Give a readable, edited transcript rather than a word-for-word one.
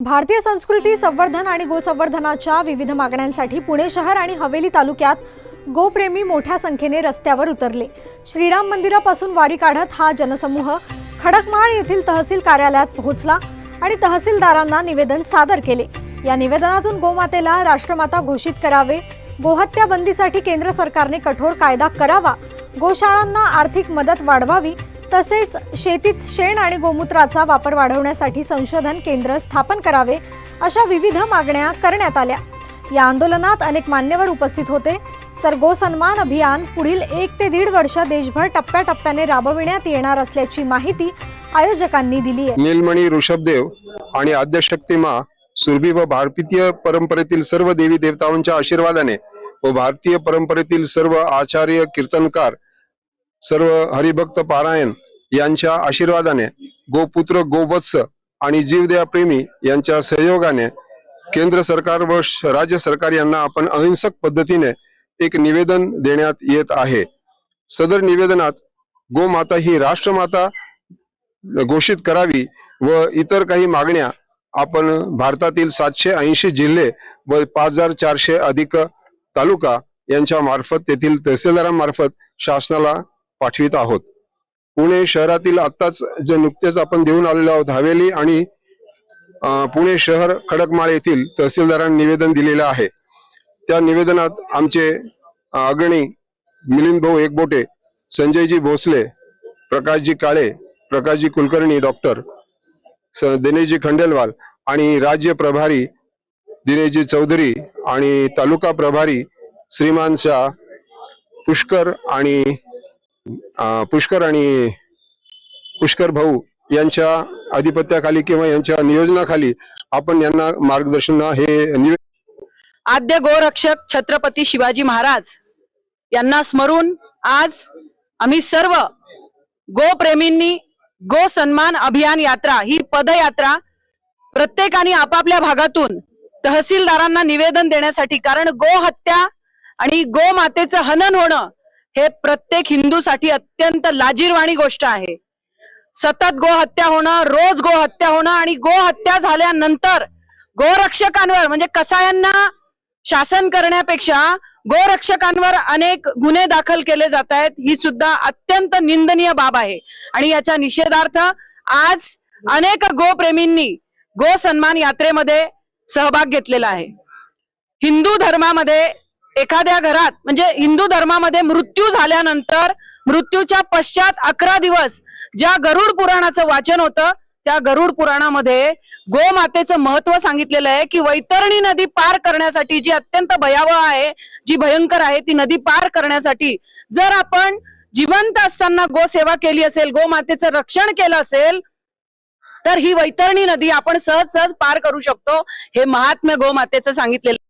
भारतीय संस्कृती संवर्धन आणि गोसंवर्धनाच्या विविध मागण्यांसाठी पुणे शहर आणि हवेली तालुक्यात गोप्रेमी मोठ्या संख्येने रस्त्यावर उतरले। श्रीराम मंदिरापासून वारी काढत हा जनसमूह खडकमाळ येथील तहसील कार्यालयात पोहोचला आणि तहसीलदारांना निवेदन सादर केले। या निवेदनातून गोमातेला राष्ट्रमाता घोषित करावे, गोहत्या बंदीसाठी केंद्र सरकारने कठोर कायदा करावा, गोशाळांना आर्थिक मदत वाढवावी, तसेच शेतीत शेण आणि गोमूत्राचा वापर वाढवण्यासाठी संशोधन केंद्र स्थापन करावे, अशा विविध मागण्या करण्यात आल्या। या आंदोलनात अनेक मान्यवर उपस्थित होते। तर गोसन्मान अभियान पुढील 1 ते 1.5 वर्ष देशभर टप्प्याटप्प्याने राबविण्यात येणार असल्याची माहिती आयोजकांनी दिली आहे। नीलमणी ऋषभदेव आणि आद्यशक्ती मां सुरभी व भारतीय परंपरेतील सर्व देवी देवतांच्या आशीर्वादाने व भारतीय परंपरेतील सर्व आचार्य कीर्तनकार सर्व हरिभक्त पारायण यांच्या आशीर्वादाने गोपुत्र गोवत्स आणि जीवदया प्रेमी यांच्या सहयोगाने केंद्र सरकार व राज्य सरकार यांना आपण अहिंसक पद्धतीने एक निवेदन देण्यात येत आहे। सदर निवेदनात गोमाता ही राष्ट्रमाता घोषित करावी व इतर काही मागण्या आपण भारतातील 780 जिल्हे व 5400 अधिक तालुका यांच्या मार्फत तेथील तहसीलदारांमार्फत शासनाला पाठवित आहोत। पुणे शहरातील आत्ताच जे नुकतेच आपण देऊन आलेलो आहोत हवेली आणि पुणे शहर खडकमाळ येथील तहसीलदारांनी निवेदन दिलेले आहे। त्या निवेदनात आमचे अग्रणी मिलिंद भाऊ एकबोटे, संजयजी भोसले, प्रकाशजी काळे, प्रकाशजी कुलकर्णी, डॉक्टर दिनेशजी खंडेलवाल आणि राज्य प्रभारी दिनेशजी चौधरी आणि तालुका प्रभारी श्रीमान शाह पुष्कर भाऊ यांच्या अधिपत्याखाली किंवा यांच्या नियोजनाखाली आपण यांना मार्गदर्शन हे आद्य गोरक्षक छत्रपती शिवाजी महाराज यांना स्मरून आज आम्ही सर्व गोप्रेमींनी गो सन्मान अभियान यात्रा ही पदयात्रा प्रत्येकाने आपापल्या भागातून तहसीलदारांना निवेदन देण्यासाठी, कारण गो हत्या आणि गो मातेचं हनन होणं हे प्रत्येक हिंदूसाठी अत्यंत लाजिरवाणी गोष्ट आहे। सतत गो हत्या होणं, रोज गो हत्या होणं आणि गो हत्या झाल्यानंतर गोरक्षकांवर म्हणजे कसायांना शासन करण्यापेक्षा गोरक्षकांवर अनेक गुन्हे दाखल केले जात आहेत। ही सुद्धा अत्यंत निंदनीय बाब आहे आणि याच्या निषेधार्थ आज अनेक गोप्रेमींनी गो सन्मान यात्रेमध्ये सहभाग घेतलेला आहे। हिंदू धर्मामध्ये एखाद्या घरात म्हणजे हिंदू धर्मामध्ये मृत्यू झाल्यानंतर मृत्यूच्या पश्चात 11 दिवस ज्या गरुड पुराणाचं वाचन होतं त्या गरुड पुराणामध्ये गोमातेचं महत्व सांगितलेलं आहे की वैतरणी नदी पार करण्यासाठी, जी अत्यंत भयावह आहे, जी भयंकर आहे, ती नदी पार करण्यासाठी जर आपण जिवंत असताना गोसेवा केली असेल, गोमातेचं रक्षण केलं असेल तर ही वैतरणी नदी आपण सहज सहज पार करू शकतो। हे महात्म्य गोमातेचं सांगितलेलं